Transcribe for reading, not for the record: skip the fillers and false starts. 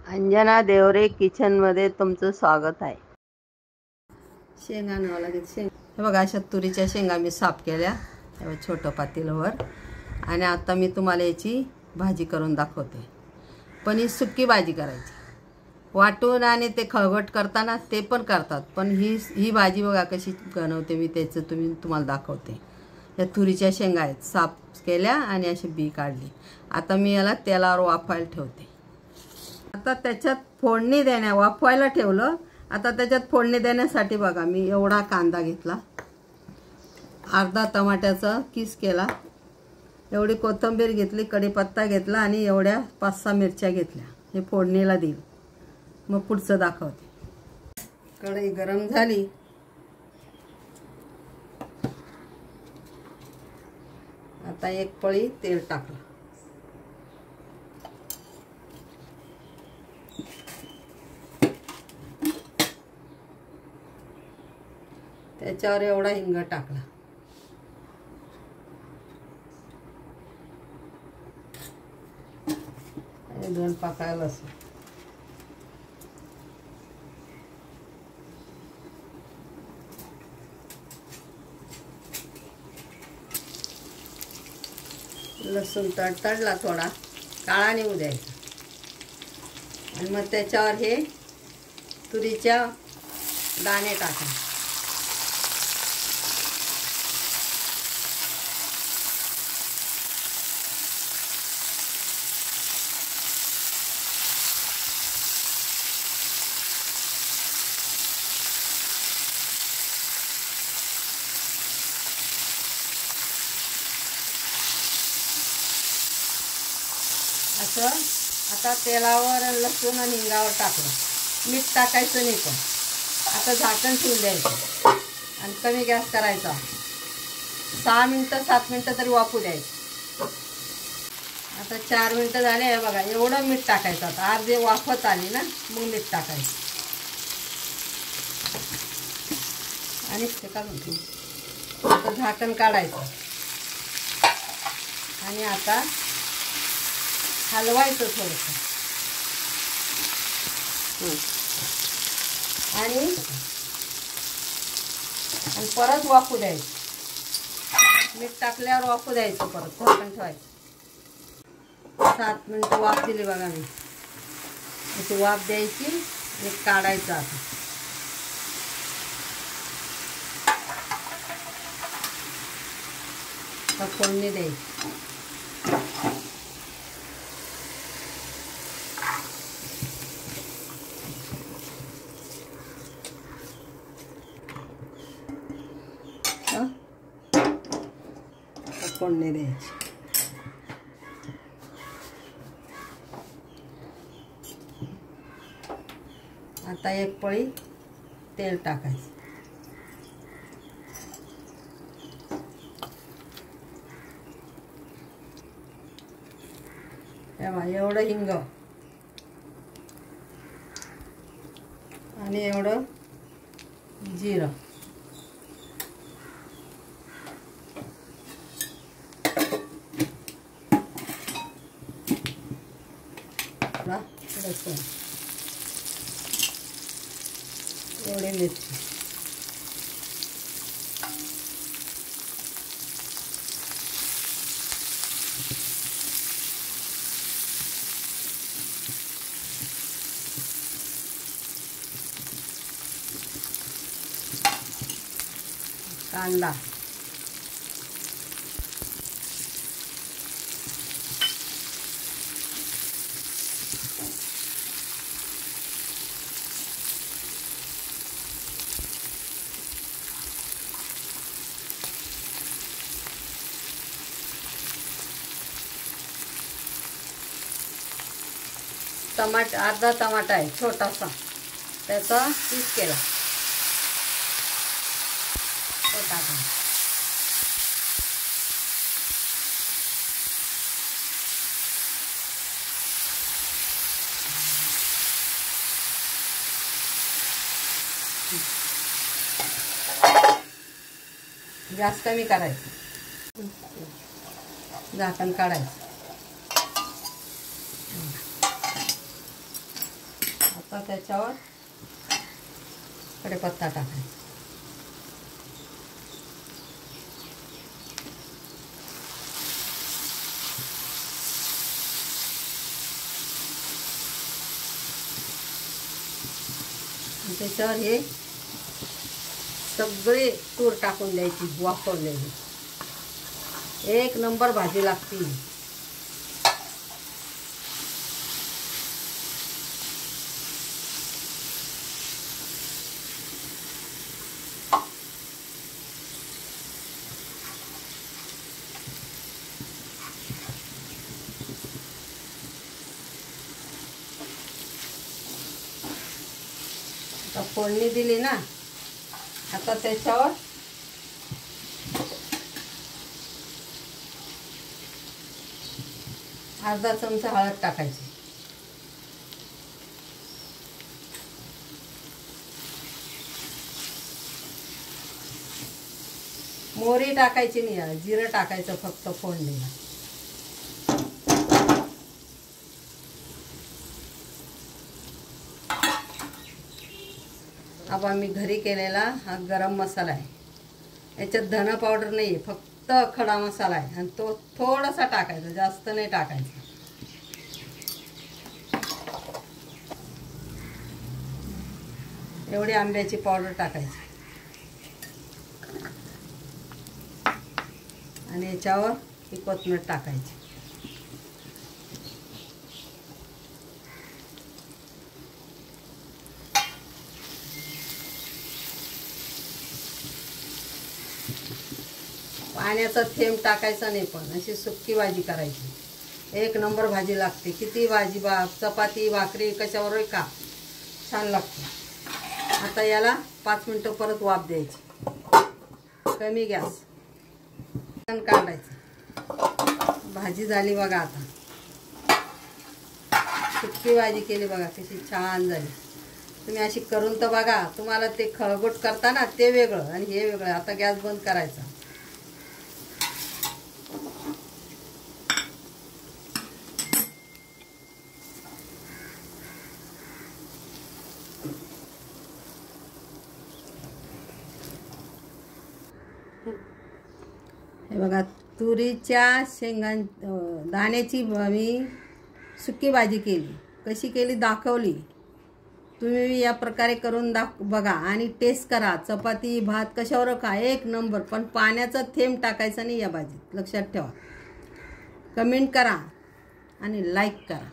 अंजना देवरे किचनमध्ये तुमचं स्वागत आहे। शेंगा आणावं लागेल। हे बघा, अशा तुरीच्या शेंगा मी साफ केल्या छोटं पातेल्यावर, आणि आता मी तुम्हाला याची भाजी करून दाखवते। पण ही सुकी भाजी करायची, वाटून आणि ते खळबट करताना ते पण करतात, पण ही भाजी बघा कशी बनवते मी, त्याचं तुम्हाला दाखवते। या तुरीच्या शेंगा आहेत, साफ केल्या आणि अशी बी काढली। आता मी याला तेलावर वाफायला ठेवते। आता त्याच्यात फोडणी वाफवायला ठेवलं। आता त्याच्यात फोडणी देण्यासाठी बघा, मी एवढा कांदा घेतला, अर्धा टमाट्याचा किस केला, एवढी कोथिंबीर घेतली, कढीपत्ता घेतला आणि एवढ्या 5-6 मिरच्या घेतल्या। हे फोडणीला देईल, मग पुढचं दाखवते। कढई गरम झाली, आता एक पळी तेल टाकलं, त्याच्यावर एवढा हिंग टाकला, आणि 2 पाकळ्या लसूण, लसूण तडतडला, थोडा काळा निघू द्यायचा, आणि मग त्याच्यावर हे तुरीच्या दाणे टाकायचे। असं आता तेलावर लसूण आणि हिंगावर टाकलं, मीठ टाकायचं नाही, पण आता झाकण ठेवून द्यायचं आणि कमी गॅस करायचा। 6 मिनिटं 7 मिनिटं तरी वाफू द्यायचं। आता 4 मिनिटं झाले आहे बघा, एवढं मीठ टाकायचं। आता अर्धे वाफत आली ना, मग मीठ टाकायचं आणि ते काढून ठेवू। आता झाकण काढायचं आणि आता हलवायचं थोडंसं, आणि परत वाफू द्यायचं। मीठ टाकल्यावर वाफू द्यायचं, परत झाकण ठेवायचं। 7 मिनिटं वाफ दिली बघा मी, अशी वाफ द्यायची आणि काढायचं। आता फोडणी द्यायची, फोडणी द्यायची। आता एक पळी तेल टाकायचं, एवढं हिंग आणि एवढं जिरं, लसूण, एवढे मिरची, कांदा, अर्धा टमाटा आहे छोटासा, त्याचा पीस केला, तो टाका। गॅस कमी करायचं, झाकण काढायचं। आता त्याच्यावर कढीपत्ता टाकायचा. त्याच्यावर हे सगळे तूर टाकून द्यायची वाफवलेली. एक नंबर भाजी लागते. आता फोडणी दिली ना, आता त्याच्यावर अर्धा चमचा हळद टाकायची. मोहरी टाकायची नाही, जिरं टाकायचं फक्त फोडणीला. अब आम्ही घरी केलेला हा गरम मसाला आहे. याच्यात धना पावडर नाही आहे, फक्त खडा मसाला आहे. आणि तो थोडासा टाकायचा, जास्त नाही टाकायचा. एवढी आंब्याची पावडर टाकायची. आणि याच्यावर ही कोथिंबीर टाकायची. पाण्याचा थेंब टाकायचा नाही, पण अशी सुक्की भाजी करायची. एक नंबर भाजी लागते. किती भाजी चपाती भाकरी कशावर का छान लागते. आता याला 5 मिनटं परत वाफ द्यायची. कमी गॅस काढायचं. भाजी झाली बघा. आता सुक्की भाजी केली बघा, कशी छान झाली. तुम्ही अशी करून तर बघा. तुम्हाला ते खळगोट करता ना, ते वेगळं आणि हे वेगळं. आता गॅस बंद करायचा. हे बघा, तुरीच्या दाण्याची मी सुकी भाजी केली. कशी केली दाखवली. तुम्ही या प्रकारे करून बघा आणि टेस्ट करा. चपाती भात कशावर खा, एक नंबर. पण पाण्याचा थेंब टाकायचा नाही या भाजीत, लक्षात ठेवा. कमेंट करा आणि लाईक करा.